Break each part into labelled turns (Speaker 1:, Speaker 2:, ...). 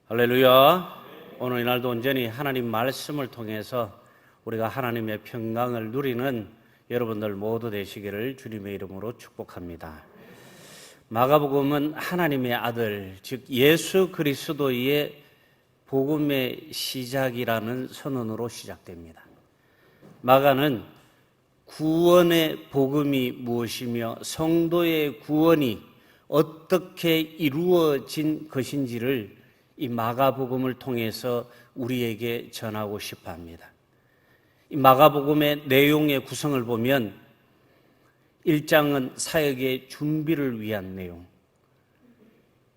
Speaker 1: 할렐루야. 오늘 이날도 온전히 하나님 말씀을 통해서 우리가 하나님의 평강을 누리는 여러분들 모두 되시기를 주님의 이름으로 축복합니다. 마가복음은 하나님의 아들, 즉 예수 그리스도의 복음의 시작이라는 선언으로 시작됩니다. 마가는 구원의 복음이 무엇이며 성도의 구원이 어떻게 이루어진 것인지를 이 마가복음을 통해서 우리에게 전하고 싶어 합니다. 이 마가복음의 내용의 구성을 보면 1장은 사역의 준비를 위한 내용,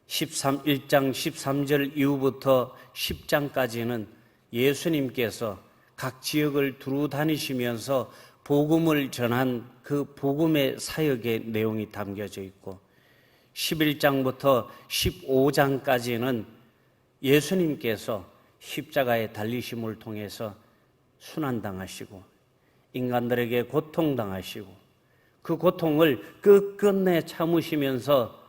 Speaker 1: 1장 13절 이후부터 10장까지는 예수님께서 각 지역을 두루 다니시면서 복음을 전한 그 복음의 사역의 내용이 담겨져 있고 11장부터 15장까지는 예수님께서 십자가에 달리심을 통해서 순환당하시고 인간들에게 고통당하시고 그 고통을 끝끝내 참으시면서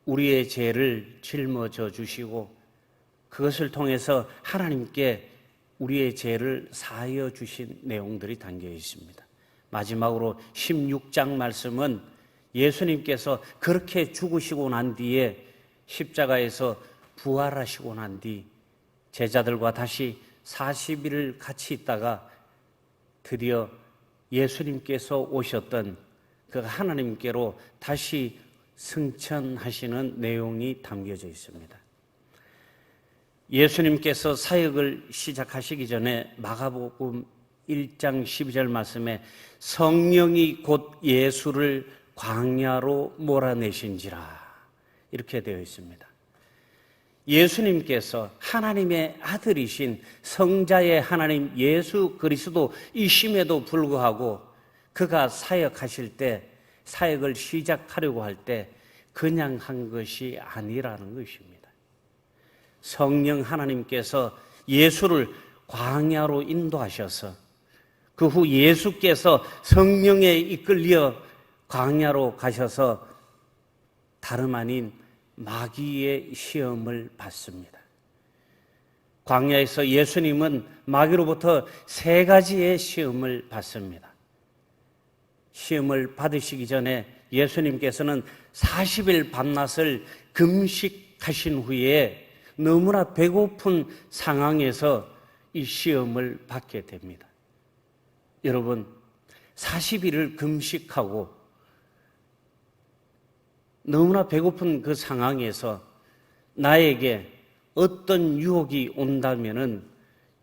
Speaker 1: 우리의 죄를 짊어져 주시고 그것을 통해서 하나님께 우리의 죄를 사하여 주신 내용들이 담겨 있습니다. 마지막으로 16장 말씀은 예수님께서 그렇게 죽으시고 난 뒤에 십자가에서 부활하시고 난 뒤 제자들과 다시 40일을 같이 있다가 드디어 예수님께서 오셨던 그 하나님께로 다시 승천하시는 내용이 담겨져 있습니다. 예수님께서 사역을 시작하시기 전에 마가복음 1장 12절 말씀에 성령이 곧 예수를 광야로 몰아내신지라 이렇게 되어 있습니다. 예수님께서 하나님의 아들이신 성자의 하나님 예수 그리스도이심에도 불구하고 그가 사역하실 때, 사역을 시작하려고 할 때 그냥 한 것이 아니라는 것입니다. 성령 하나님께서 예수를 광야로 인도하셔서 그 후 예수께서 성령에 이끌려 광야로 가셔서 다름 아닌 마귀의 시험을 받습니다. 광야에서 예수님은 마귀로부터 3가지의 시험을 받습니다. 시험을 받으시기 전에 예수님께서는 40일 밤낮을 금식하신 후에 너무나 배고픈 상황에서 이 시험을 받게 됩니다. 여러분, 40일을 금식하고 너무나 배고픈 그 상황에서 나에게 어떤 유혹이 온다면은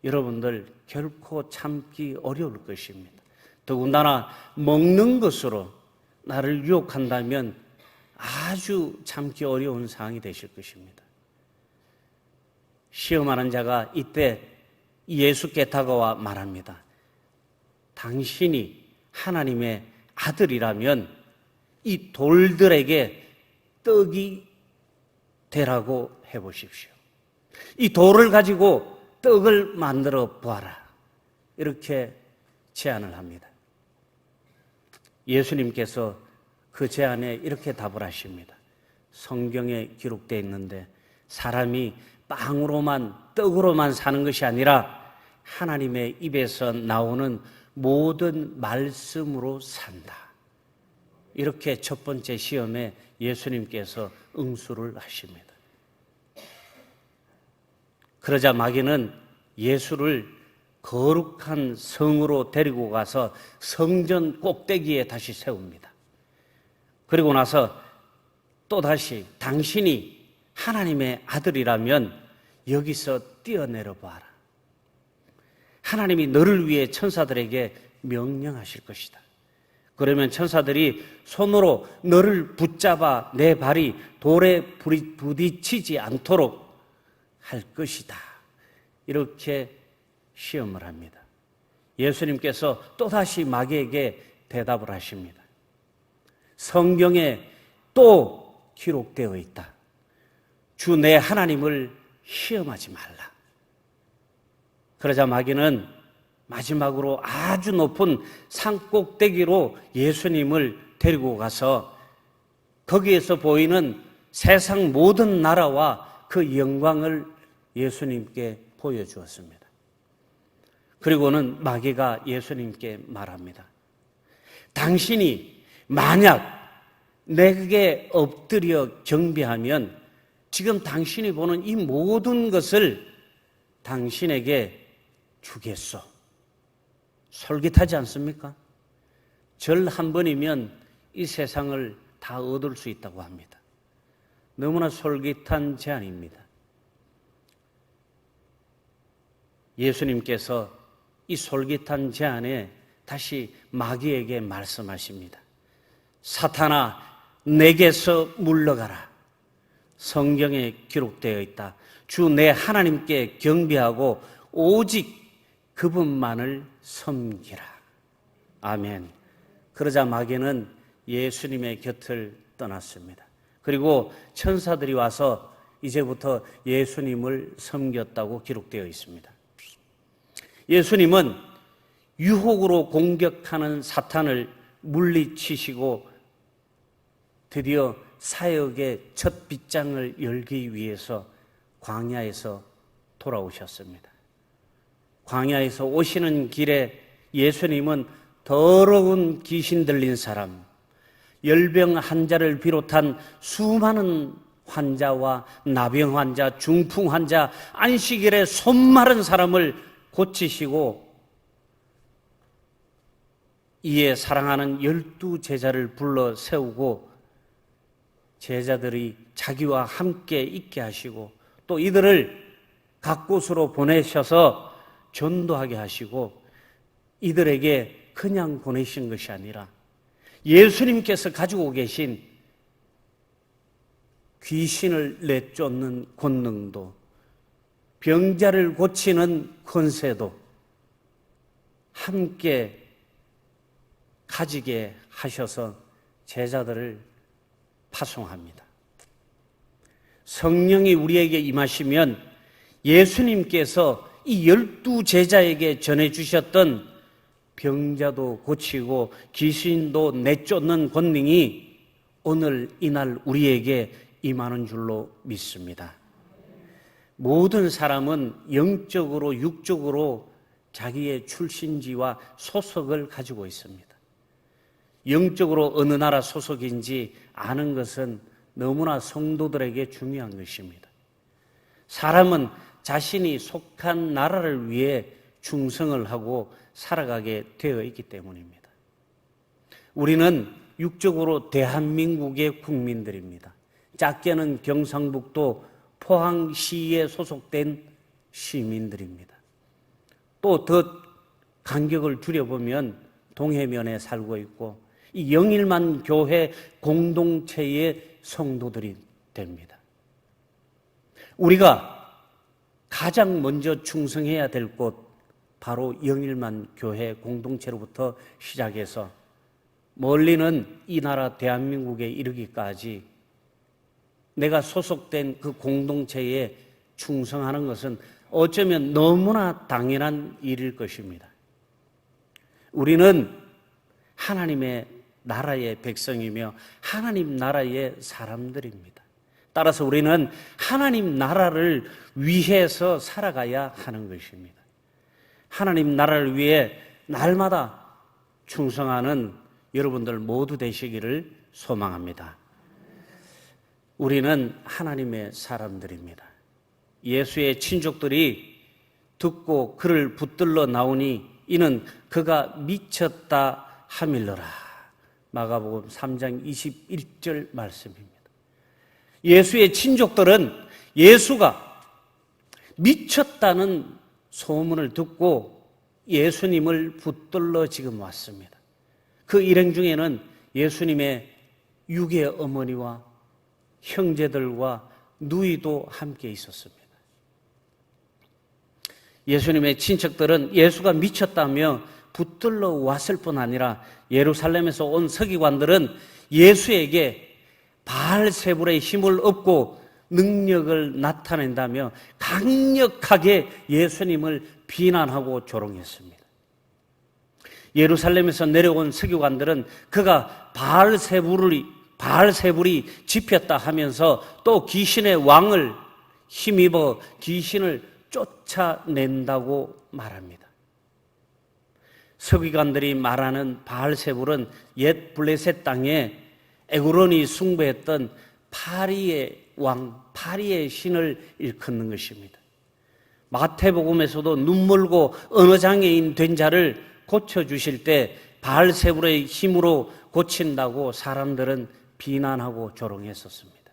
Speaker 1: 여러분들 결코 참기 어려울 것입니다. 더군다나 먹는 것으로 나를 유혹한다면 아주 참기 어려운 상황이 되실 것입니다. 시험하는 자가 이때 예수께 다가와 말합니다. 당신이 하나님의 아들이라면 이 돌들에게 떡이 되라고 해보십시오. 이 돌을 가지고 떡을 만들어 보아라. 이렇게 제안을 합니다. 예수님께서 그 제안에 이렇게 답을 하십니다. 성경에 기록되어 있는데 사람이 빵으로만 떡으로만 사는 것이 아니라 하나님의 입에서 나오는 모든 말씀으로 산다. 이렇게 첫 번째 시험에 예수님께서 응수를 하십니다. 그러자 마귀는 예수를 거룩한 성으로 데리고 가서 성전 꼭대기에 다시 세웁니다. 그리고 나서 또다시 당신이 하나님의 아들이라면 여기서 뛰어내려 봐라. 하나님이 너를 위해 천사들에게 명령하실 것이다. 그러면 천사들이 손으로 너를 붙잡아 내 발이 돌에 부딪히지 않도록 할 것이다. 이렇게 시험을 합니다. 예수님께서 또다시 마귀에게 대답을 하십니다. 성경에 또 기록되어 있다. 주 내 하나님을 시험하지 말라. 그러자 마귀는 마지막으로 아주 높은 산꼭대기로 예수님을 데리고 가서 거기에서 보이는 세상 모든 나라와 그 영광을 예수님께 보여주었습니다. 그리고는 마귀가 예수님께 말합니다. 당신이 만약 내게 엎드려 경배하면 지금 당신이 보는 이 모든 것을 당신에게 주겠소. 솔깃하지 않습니까? 절 한 번이면 이 세상을 다 얻을 수 있다고 합니다. 너무나 솔깃한 제안입니다. 예수님께서 이 솔깃한 제안에 다시 마귀에게 말씀하십니다. 사탄아, 내게서 물러가라. 성경에 기록되어 있다. 주 내 하나님께 경배하고 오직 그분만을 섬기라. 아멘. 그러자 마귀는 예수님의 곁을 떠났습니다. 그리고 천사들이 와서 이제부터 예수님을 섬겼다고 기록되어 있습니다. 예수님은 유혹으로 공격하는 사탄을 물리치시고 드디어 사역의 첫 빗장을 열기 위해서 광야에서 돌아오셨습니다. 광야에서 오시는 길에 예수님은 더러운 귀신 들린 사람, 열병 환자를 비롯한 수많은 환자와 나병 환자, 중풍 환자, 안식일에 손 마른 사람을 고치시고 이에 사랑하는 12 제자를 불러 세우고 제자들이 자기와 함께 있게 하시고 또 이들을 각 곳으로 보내셔서 전도하게 하시고 이들에게 그냥 보내신 것이 아니라 예수님께서 가지고 계신 귀신을 내쫓는 권능도 병자를 고치는 권세도 함께 가지게 하셔서 제자들을 파송합니다. 성령이 우리에게 임하시면 예수님께서 이 12 제자에게 전해주셨던 병자도 고치고 귀신도 내쫓는 권능이 오늘 이날 우리에게 임하는 줄로 믿습니다. 모든 사람은 영적으로 육적으로 자기의 출신지와 소속을 가지고 있습니다. 영적으로 어느 나라 소속인지 아는 것은 너무나 성도들에게 중요한 것입니다. 사람은 자신이 속한 나라를 위해 충성을 하고 살아가게 되어 있기 때문입니다. 우리는 육적으로 대한민국의 국민들입니다. 작게는 경상북도 포항시에 소속된 시민들입니다. 또 더 간격을 줄여보면 동해면에 살고 있고 이 영일만 교회 공동체의 성도들이 됩니다. 우리가 가장 먼저 충성해야 될 곳 바로 영일만 교회 공동체로부터 시작해서 멀리는 이 나라 대한민국에 이르기까지 내가 소속된 그 공동체에 충성하는 것은 어쩌면 너무나 당연한 일일 것입니다. 우리는 하나님의 나라의 백성이며 하나님 나라의 사람들입니다. 따라서 우리는 하나님 나라를 위해서 살아가야 하는 것입니다. 하나님 나라를 위해 날마다 충성하는 여러분들 모두 되시기를 소망합니다. 우리는 하나님의 사람들입니다. 예수의 친족들이 듣고 그를 붙들러 나오니 이는 그가 미쳤다 하밀러라. 마가복음 3장 21절 말씀입니다. 예수의 친족들은 예수가 미쳤다는 소문을 듣고 예수님을 붙들러 지금 왔습니다. 그 일행 중에는 예수님의 육의 어머니와 형제들과 누이도 함께 있었습니다. 예수님의 친척들은 예수가 미쳤다며 붙들러 왔을 뿐 아니라 예루살렘에서 온 서기관들은 예수에게 바알세불의 힘을 얻고 능력을 나타낸다며 강력하게 예수님을 비난하고 조롱했습니다. 예루살렘에서 내려온 서기관들은 그가 바알세불이 집혔다 하면서 또 귀신의 왕을 힘입어 귀신을 쫓아낸다고 말합니다. 서기관들이 말하는 바알세불은 옛 블레셋 땅에 에그론이 숭배했던 파리의 왕, 파리의 신을 일컫는 것입니다. 마태복음에서도 눈물고 언어장애인 된 자를 고쳐주실 때 바알세불의 힘으로 고친다고 사람들은 비난하고 조롱했었습니다.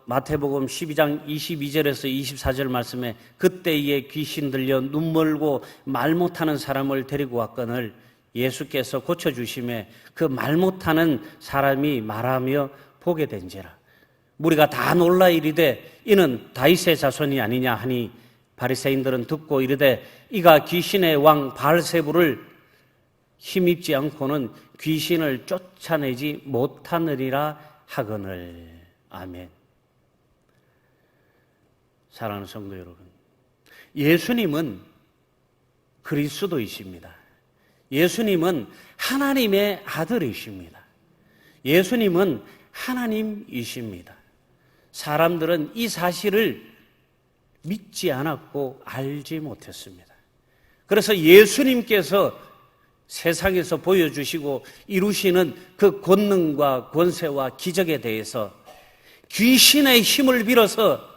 Speaker 1: 마태복음 12장 22절에서 24절 말씀에 그때에 귀신 들려 눈멀고 말 못하는 사람을 데리고 왔거늘 예수께서 고쳐주심에 그 말 못하는 사람이 말하며 보게 된지라. 무리가 다 놀라 이르되 이는 다윗의 자손이 아니냐 하니 바리새인들은 듣고 이르되 이가 귀신의 왕 바알세불을 힘입지 않고는 귀신을 쫓아내지 못하느니라 하거늘. 아멘. 사랑하는 성도 여러분, 예수님은 그리스도이십니다. 예수님은 하나님의 아들이십니다. 예수님은 하나님이십니다. 사람들은 이 사실을 믿지 않았고 알지 못했습니다. 그래서 예수님께서 세상에서 보여주시고 이루시는 그 권능과 권세와 기적에 대해서 귀신의 힘을 빌어서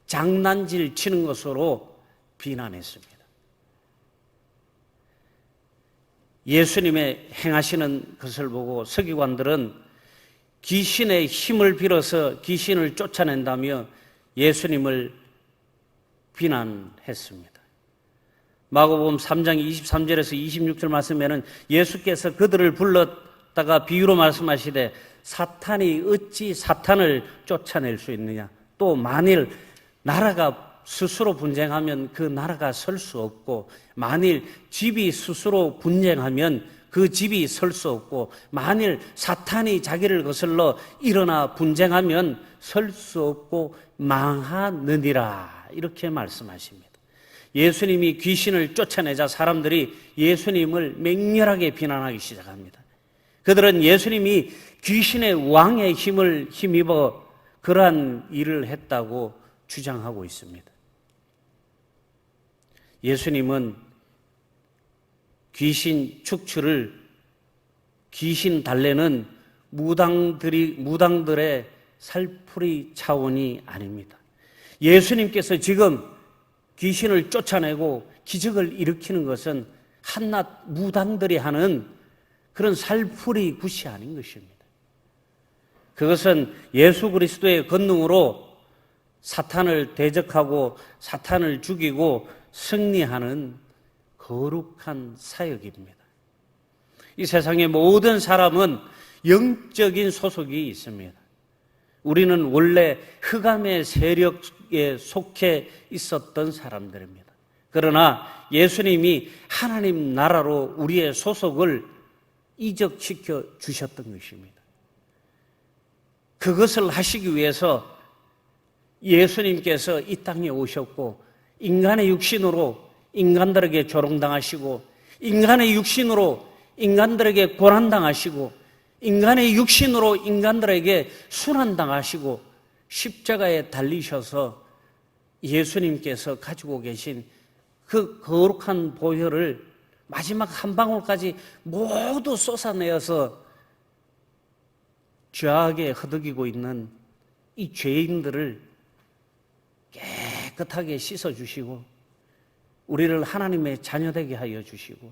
Speaker 1: 장난질 치는 것으로 비난했습니다. 예수님의 행하시는 것을 보고 서기관들은 귀신의 힘을 빌어서 귀신을 쫓아낸다며 예수님을 비난했습니다. 마가복음 3장 23절에서 26절 말씀에는 예수께서 그들을 불렀다가 비유로 말씀하시되 사탄이 어찌 사탄을 쫓아낼 수 있느냐, 또 만일 나라가 스스로 분쟁하면 그 나라가 설 수 없고, 만일 집이 스스로 분쟁하면 그 집이 설 수 없고, 만일 사탄이 자기를 거슬러 일어나 분쟁하면 설 수 없고 망하느니라, 이렇게 말씀하십니다. 예수님이 귀신을 쫓아내자 사람들이 예수님을 맹렬하게 비난하기 시작합니다. 그들은 예수님이 귀신의 왕의 힘을 힘입어 그러한 일을 했다고 주장하고 있습니다. 예수님은 귀신 축출을, 귀신 달래는 무당들의 살풀이 차원이 아닙니다. 예수님께서 지금 귀신을 쫓아내고 기적을 일으키는 것은 한낱 무당들이 하는 그런 살풀이 굿이 아닌 것입니다. 그것은 예수 그리스도의 권능으로 사탄을 대적하고 사탄을 죽이고 승리하는 거룩한 사역입니다. 이 세상의 모든 사람은 영적인 소속이 있습니다. 우리는 원래 흑암의 세력에 속해 있었던 사람들입니다. 그러나 예수님이 하나님 나라로 우리의 소속을 이적시켜 주셨던 것입니다. 그것을 하시기 위해서 예수님께서 이 땅에 오셨고 인간의 육신으로 인간들에게 조롱당하시고 인간의 육신으로 인간들에게 고난당하시고 인간의 육신으로 인간들에게 순환당하시고 십자가에 달리셔서 예수님께서 가지고 계신 그 거룩한 보혈을 마지막 한 방울까지 모두 쏟아내어서 죄악에 허덕이고 있는 이 죄인들을 깨끗하게 씻어주시고 우리를 하나님의 자녀되게 하여 주시고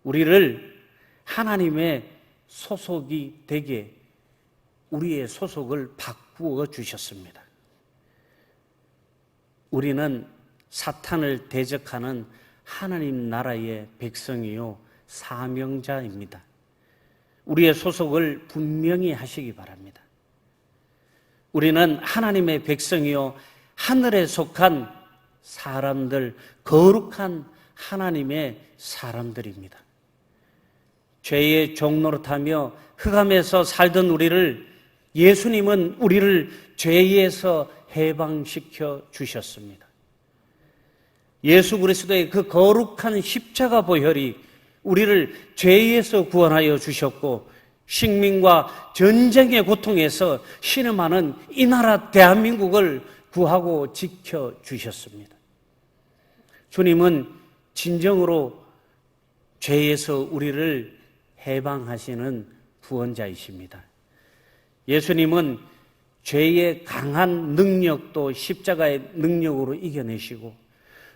Speaker 1: 우리를 하나님의 소속이 되게 우리의 소속을 바꾸어 주셨습니다. 우리는 사탄을 대적하는 하나님 나라의 백성이요 사명자입니다. 우리의 소속을 분명히 하시기 바랍니다. 우리는 하나님의 백성이요 하늘에 속한 사람들, 거룩한 하나님의 사람들입니다. 죄의 종노릇하며 흑암에서 살던 우리를 예수님은 우리를 죄에서 해방시켜 주셨습니다. 예수 그리스도의 그 거룩한 십자가 보혈이 우리를 죄에서 구원하여 주셨고 식민과 전쟁의 고통에서 신음하는 이 나라 대한민국을 구하고 지켜주셨습니다. 주님은 진정으로 죄에서 우리를 해방하시는 구원자이십니다. 예수님은 죄의 강한 능력도 십자가의 능력으로 이겨내시고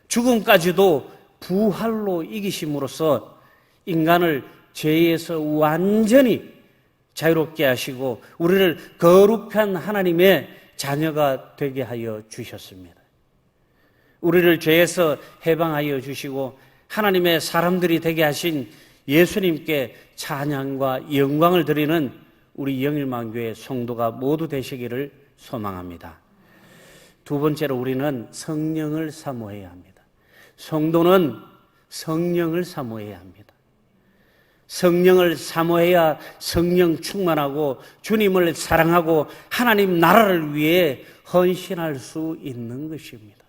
Speaker 1: 죽음까지도 부활로 이기심으로써 인간을 죄에서 완전히 자유롭게 하시고 우리를 거룩한 하나님의 자녀가 되게 하여 주셨습니다. 우리를 죄에서 해방하여 주시고 하나님의 사람들이 되게 하신 예수님께 찬양과 영광을 드리는 우리 영일만교회 성도가 모두 되시기를 소망합니다. 두 번째로 우리는 성령을 사모해야 합니다. 성도는 성령을 사모해야 합니다. 성령을 사모해야 성령 충만하고 주님을 사랑하고 하나님 나라를 위해 헌신할 수 있는 것입니다.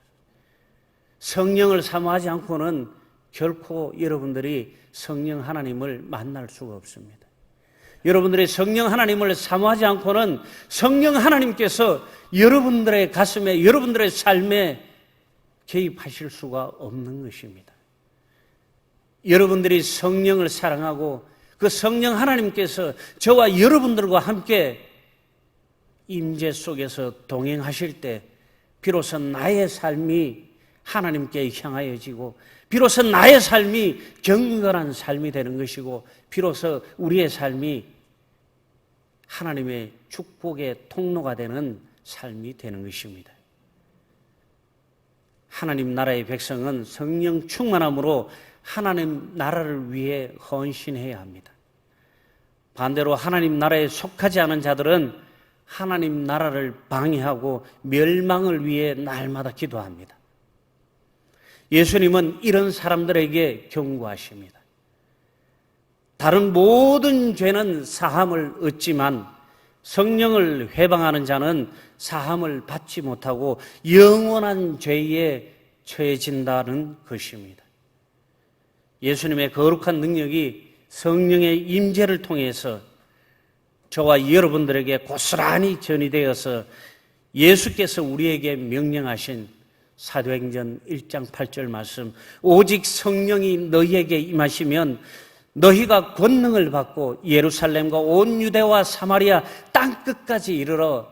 Speaker 1: 성령을 사모하지 않고는 결코 여러분들이 성령 하나님을 만날 수가 없습니다. 여러분들이 성령 하나님을 사모하지 않고는 성령 하나님께서 여러분들의 가슴에, 여러분들의 삶에 개입하실 수가 없는 것입니다. 여러분들이 성령을 사랑하고 그 성령 하나님께서 저와 여러분들과 함께 임재 속에서 동행하실 때 비로소 나의 삶이 하나님께 향하여지고 비로소 나의 삶이 경건한 삶이 되는 것이고 비로소 우리의 삶이 하나님의 축복의 통로가 되는 삶이 되는 것입니다. 하나님 나라의 백성은 성령 충만함으로 하나님 나라를 위해 헌신해야 합니다. 반대로 하나님 나라에 속하지 않은 자들은 하나님 나라를 방해하고 멸망을 위해 날마다 기도합니다. 예수님은 이런 사람들에게 경고하십니다. 다른 모든 죄는 사함을 얻지만 성령을 회방하는 자는 사함을 받지 못하고 영원한 죄에 처해진다는 것입니다. 예수님의 거룩한 능력이 성령의 임재를 통해서 저와 여러분들에게 고스란히 전이되어서 예수께서 우리에게 명령하신 사도행전 1장 8절 말씀, 오직 성령이 너희에게 임하시면 너희가 권능을 받고 예루살렘과 온 유대와 사마리아 땅끝까지 이르러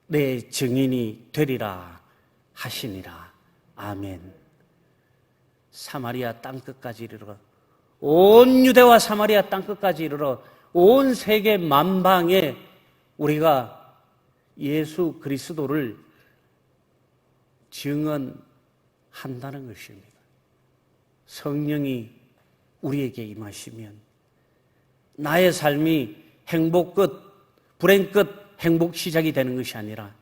Speaker 1: 내 증인이 되리라 하시니라. 아멘. 사마리아 땅끝까지 이르러, 온 유대와 사마리아 땅끝까지 이르러 온 세계 만방에 우리가 예수 그리스도를 증언한다는 것입니다. 성령이 우리에게 임하시면 나의 삶이 행복 끝, 불행 끝, 행복 시작이 되는 것이 아니라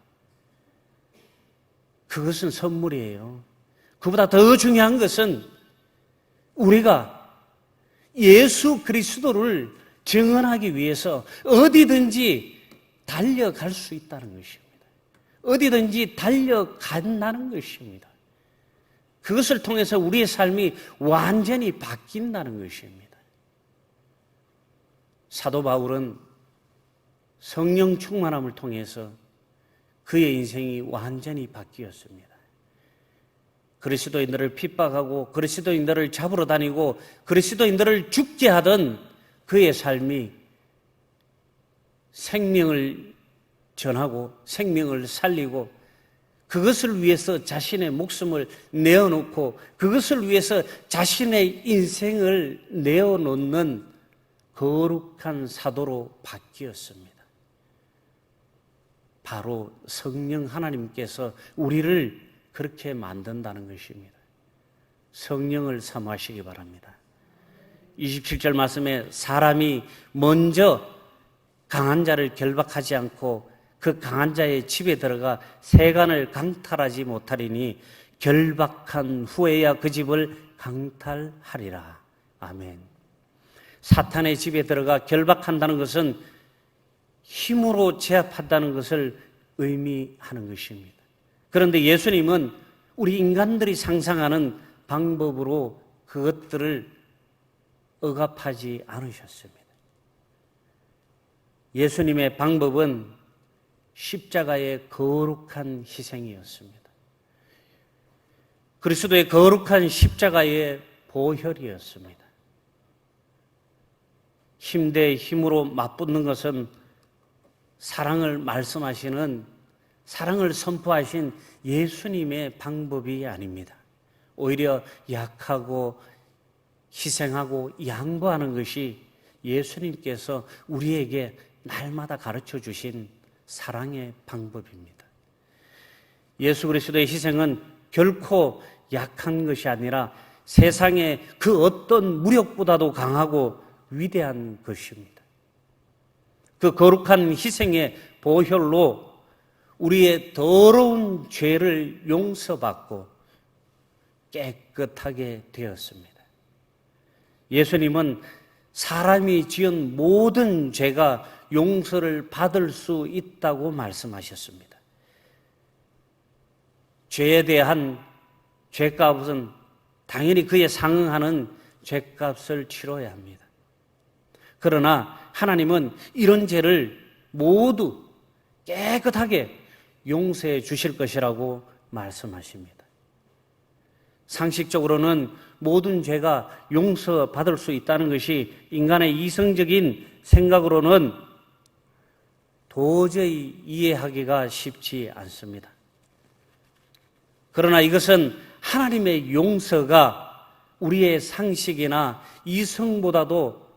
Speaker 1: 그것은 선물이에요. 그보다 더 중요한 것은 우리가 예수 그리스도를 증언하기 위해서 어디든지 달려갈 수 있다는 것입니다. 어디든지 달려간다는 것입니다. 그것을 통해서 우리의 삶이 완전히 바뀐다는 것입니다. 사도 바울은 성령 충만함을 통해서 그의 인생이 완전히 바뀌었습니다. 그리스도인들을 핍박하고 그리스도인들을 잡으러 다니고 그리스도인들을 죽게 하던 그의 삶이 생명을 전하고 생명을 살리고 그것을 위해서 자신의 목숨을 내어놓고 그것을 위해서 자신의 인생을 내어놓는 거룩한 사도로 바뀌었습니다. 바로 성령 하나님께서 우리를 그렇게 만든다는 것입니다. 성령을 사모하시기 바랍니다. 27절 말씀에 사람이 먼저 강한 자를 결박하지 않고 그 강한 자의 집에 들어가 세간을 강탈하지 못하리니 결박한 후에야 그 집을 강탈하리라. 아멘. 사탄의 집에 들어가 결박한다는 것은 힘으로 제압한다는 것을 의미하는 것입니다. 그런데 예수님은 우리 인간들이 상상하는 방법으로 그것들을 억압하지 않으셨습니다. 예수님의 방법은 십자가의 거룩한 희생이었습니다. 그리스도의 거룩한 십자가의 보혈이었습니다. 힘 대 힘으로 맞붙는 것은 사랑을 말씀하시는, 사랑을 선포하신 예수님의 방법이 아닙니다. 오히려 약하고 희생하고 양보하는 것이 예수님께서 우리에게 날마다 가르쳐 주신 사랑의 방법입니다. 예수 그리스도의 희생은 결코 약한 것이 아니라 세상의 그 어떤 무력보다도 강하고 위대한 것입니다. 그 거룩한 희생의 보혈로 우리의 더러운 죄를 용서받고 깨끗하게 되었습니다. 예수님은 사람이 지은 모든 죄가 용서를 받을 수 있다고 말씀하셨습니다. 죄에 대한 죄값은 당연히 그에 상응하는 죄값을 치러야 합니다. 그러나 하나님은 이런 죄를 모두 깨끗하게 용서해 주실 것이라고 말씀하십니다. 상식적으로는 모든 죄가 용서받을 수 있다는 것이 인간의 이성적인 생각으로는 도저히 이해하기가 쉽지 않습니다. 그러나 이것은 하나님의 용서가 우리의 상식이나 이성보다도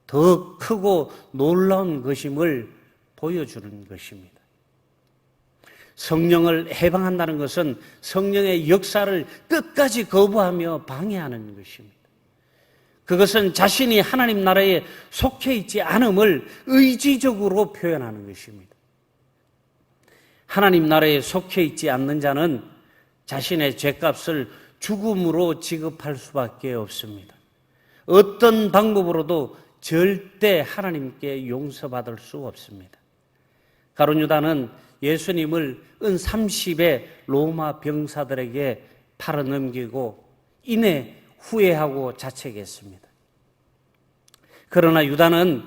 Speaker 1: 더 크고 놀라운 것임을 보여주는 것입니다. 성령을 해방한다는 것은 성령의 역사를 끝까지 거부하며 방해하는 것입니다. 그것은 자신이 하나님 나라에 속해 있지 않음을 의지적으로 표현하는 것입니다. 하나님 나라에 속해 있지 않는 자는 자신의 죄값을 죽음으로 지급할 수밖에 없습니다. 어떤 방법으로도 절대 하나님께 용서받을 수 없습니다. 가룟 유다는 예수님을 은 30의 로마 병사들에게 팔아넘기고 이내 후회하고 자책했습니다. 그러나 유다는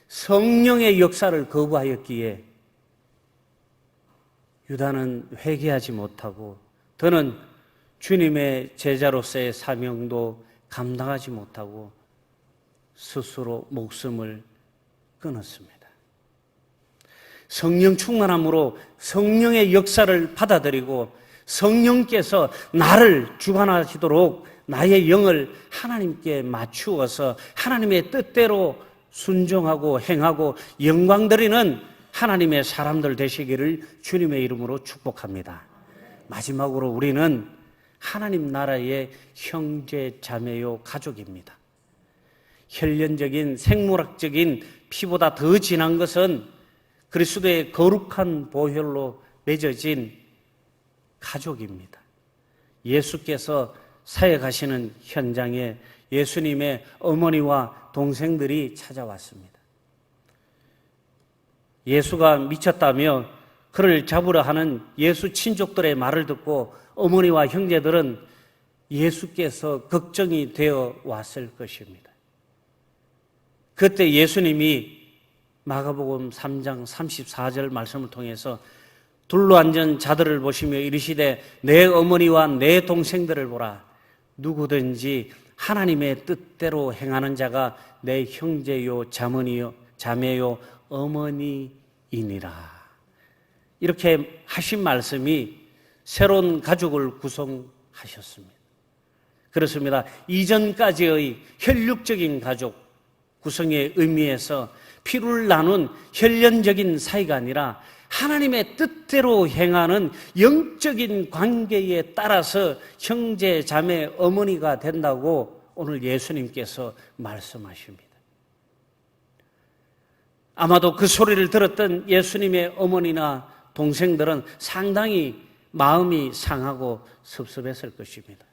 Speaker 1: 성령의 역사를 거부하였기에 유다는 회개하지 못하고 더는 주님의 제자로서의 사명도 감당하지 못하고 스스로 목숨을 끊었습니다. 성령 충만함으로 성령의 역사를 받아들이고 성령께서 나를 주관하시도록 나의 영을 하나님께 맞추어서 하나님의 뜻대로 순종하고 행하고 영광 드리는 하나님의 사람들 되시기를 주님의 이름으로 축복합니다. 마지막으로 우리는 하나님 나라의 형제 자매요 가족입니다. 혈연적인 생물학적인 피보다 더 진한 것은 그리스도의 거룩한 보혈로 맺어진 가족입니다. 예수께서 사역하시는 현장에 예수님의 어머니와 동생들이 찾아왔습니다. 예수가 미쳤다며 그를 잡으려 하는 예수 친족들의 말을 듣고 어머니와 형제들은 예수께서 걱정이 되어 왔을 것입니다. 그때 예수님이 마가복음 3장 34절 말씀을 통해서 둘러앉은 자들을 보시며 이르시되 내 어머니와 내 동생들을 보라. 누구든지 하나님의 뜻대로 행하는 자가 내 형제요 자매요 어머니이니라. 이렇게 하신 말씀이 새로운 가족을 구성하셨습니다. 그렇습니다. 이전까지의 혈육적인 가족 구성의 의미에서 피를 나눈 혈연적인 사이가 아니라 하나님의 뜻대로 행하는 영적인 관계에 따라서 형제, 자매, 어머니가 된다고 오늘 예수님께서 말씀하십니다. 아마도 그 소리를 들었던 예수님의 어머니나 동생들은 상당히 마음이 상하고 섭섭했을 것입니다.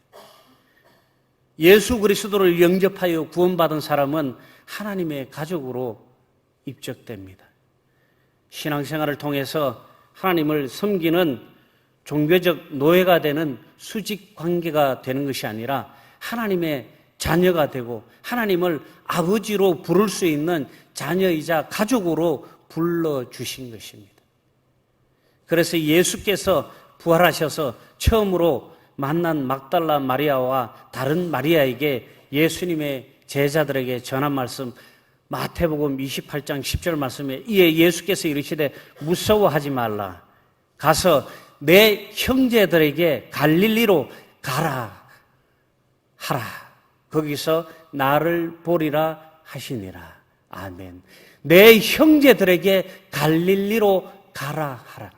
Speaker 1: 예수 그리스도를 영접하여 구원받은 사람은 하나님의 가족으로 입적됩니다. 신앙생활을 통해서 하나님을 섬기는 종교적 노예가 되는 수직 관계가 되는 것이 아니라 하나님의 자녀가 되고 하나님을 아버지로 부를 수 있는 자녀이자 가족으로 불러주신 것입니다. 그래서 예수께서 부활하셔서 처음으로 만난 막달라 마리아와 다른 마리아에게 예수님의 제자들에게 전한 말씀, 마태복음 28장 10절 말씀에 이에 예수께서 이르시되 무서워하지 말라. 가서 내 형제들에게 갈릴리로 가라 하라. 거기서 나를 보리라 하시니라. 아멘. 내 형제들에게 갈릴리로 가라 하라.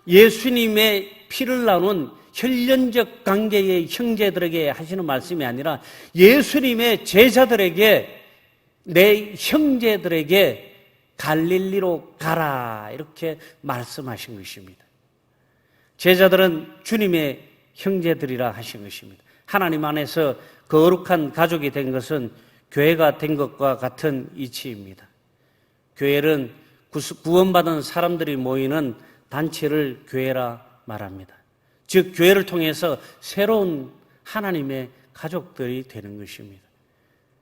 Speaker 1: 예수님의 피를 나눈 혈연적 관계의 형제들에게 하시는 말씀이 아니라 예수님의 제자들에게, 내 형제들에게 갈릴리로 가라 이렇게 말씀하신 것입니다. 제자들은 주님의 형제들이라 하신 것입니다. 하나님 안에서 거룩한 가족이 된 것은 교회가 된 것과 같은 이치입니다. 교회는 구원받은 사람들이 모이는 단체를 교회라 말합니다. 즉 교회를 통해서 새로운 하나님의 가족들이 되는 것입니다.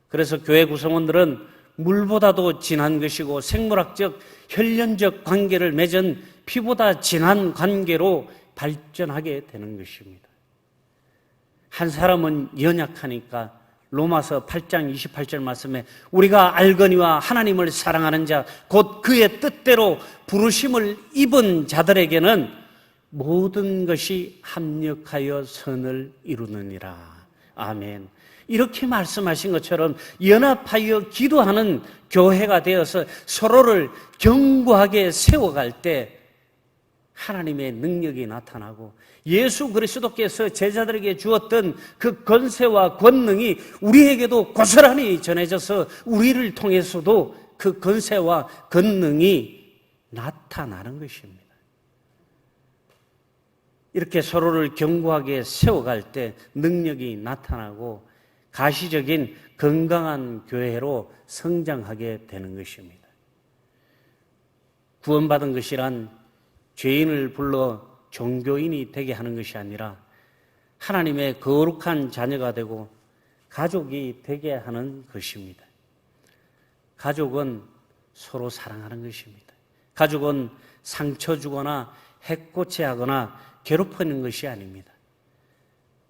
Speaker 1: 그래서 교회 구성원들은 물보다도 진한 것이고 생물학적, 혈연적 관계를 맺은 피보다 진한 관계로 발전하게 되는 것입니다. 한 사람은 연약하니까 로마서 8장 28절 말씀에 우리가 알거니와 하나님을 사랑하는 자 곧 그의 뜻대로 부르심을 입은 자들에게는 모든 것이 합력하여 선을 이루느니라. 아멘. 이렇게 말씀하신 것처럼 연합하여 기도하는 교회가 되어서 서로를 견고하게 세워갈 때 하나님의 능력이 나타나고 예수 그리스도께서 제자들에게 주었던 그 권세와 권능이 우리에게도 고스란히 전해져서 우리를 통해서도 그 권세와 권능이 나타나는 것입니다. 이렇게 서로를 견고하게 세워갈 때 능력이 나타나고 가시적인 건강한 교회로 성장하게 되는 것입니다. 구원받은 것이란 죄인을 불러 종교인이 되게 하는 것이 아니라 하나님의 거룩한 자녀가 되고 가족이 되게 하는 것입니다. 가족은 서로 사랑하는 것입니다. 가족은 상처 주거나 해코지하거나 괴롭히는 것이 아닙니다.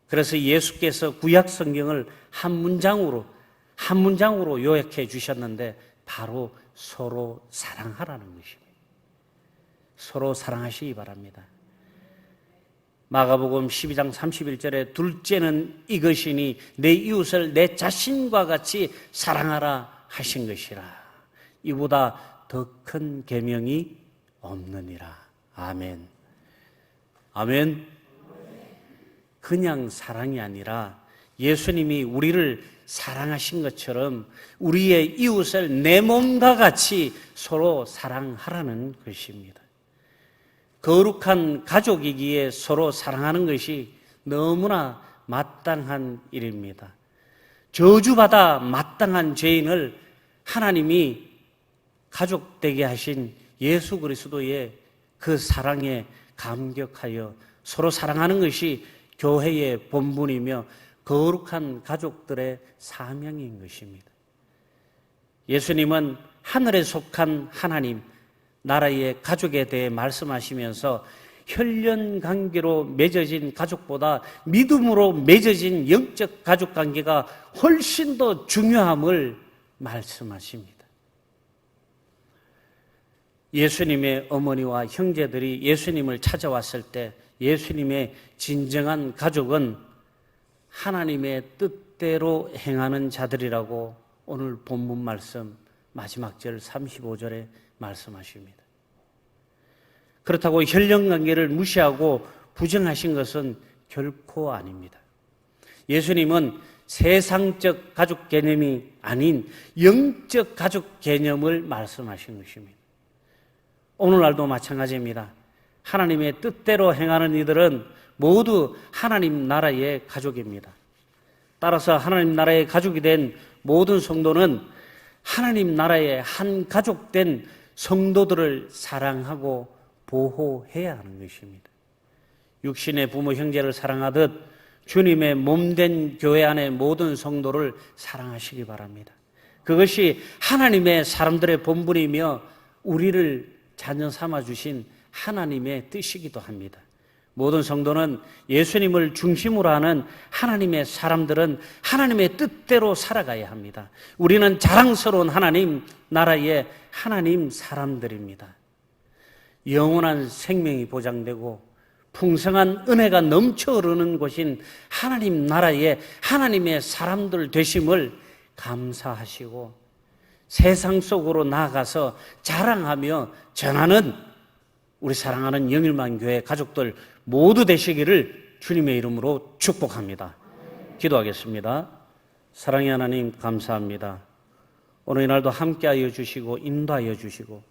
Speaker 1: 그래서 예수께서 구약 성경을 한 문장으로 요약해 주셨는데 바로 서로 사랑하라는 것입니다. 서로 사랑하시기 바랍니다. 마가복음 12장 31절에 둘째는 이것이니 내 이웃을 내 자신과 같이 사랑하라 하신 것이라. 이보다 더 큰 계명이 없느니라. 아멘. 아멘. 그냥 사랑이 아니라 예수님이 우리를 사랑하신 것처럼 우리의 이웃을 내 몸과 같이 서로 사랑하라는 것입니다. 거룩한 가족이기에 서로 사랑하는 것이 너무나 마땅한 일입니다. 저주받아 마땅한 죄인을 하나님이 가족되게 하신 예수 그리스도의 그 사랑에 감격하여 서로 사랑하는 것이 교회의 본분이며 거룩한 가족들의 사명인 것입니다. 예수님은 하늘에 속한 하나님, 나라의 가족에 대해 말씀하시면서 혈연 관계로 맺어진 가족보다 믿음으로 맺어진 영적 가족 관계가 훨씬 더 중요함을 말씀하십니다. 예수님의 어머니와 형제들이 예수님을 찾아왔을 때 예수님의 진정한 가족은 하나님의 뜻대로 행하는 자들이라고 오늘 본문 말씀 마지막 절 35절에 말씀하십니다. 그렇다고 혈연 관계를 무시하고 부정하신 것은 결코 아닙니다. 예수님은 세상적 가족 개념이 아닌 영적 가족 개념을 말씀하신 것입니다. 오늘날도 마찬가지입니다. 하나님의 뜻대로 행하는 이들은 모두 하나님 나라의 가족입니다. 따라서 하나님 나라의 가족이 된 모든 성도는 하나님 나라의 한 가족된 성도들을 사랑하고 보호해야 하는 것입니다. 육신의 부모 형제를 사랑하듯 주님의 몸된 교회 안의 모든 성도를 사랑하시기 바랍니다. 그것이 하나님의 사람들의 본분이며 우리를 자녀 삼아 주신 하나님의 뜻이기도 합니다. 모든 성도는 예수님을 중심으로 하는 하나님의 사람들은 하나님의 뜻대로 살아가야 합니다. 우리는 자랑스러운 하나님 나라의 하나님 사람들입니다. 영원한 생명이 보장되고 풍성한 은혜가 넘쳐 흐르는 곳인 하나님 나라의 하나님의 사람들 되심을 감사하시고 세상 속으로 나아가서 자랑하며 전하는 우리 사랑하는 영일만교회 가족들 모두 되시기를 주님의 이름으로 축복합니다. 기도하겠습니다. 사랑의 하나님 감사합니다. 오늘 이날도 함께하여 주시고 인도하여 주시고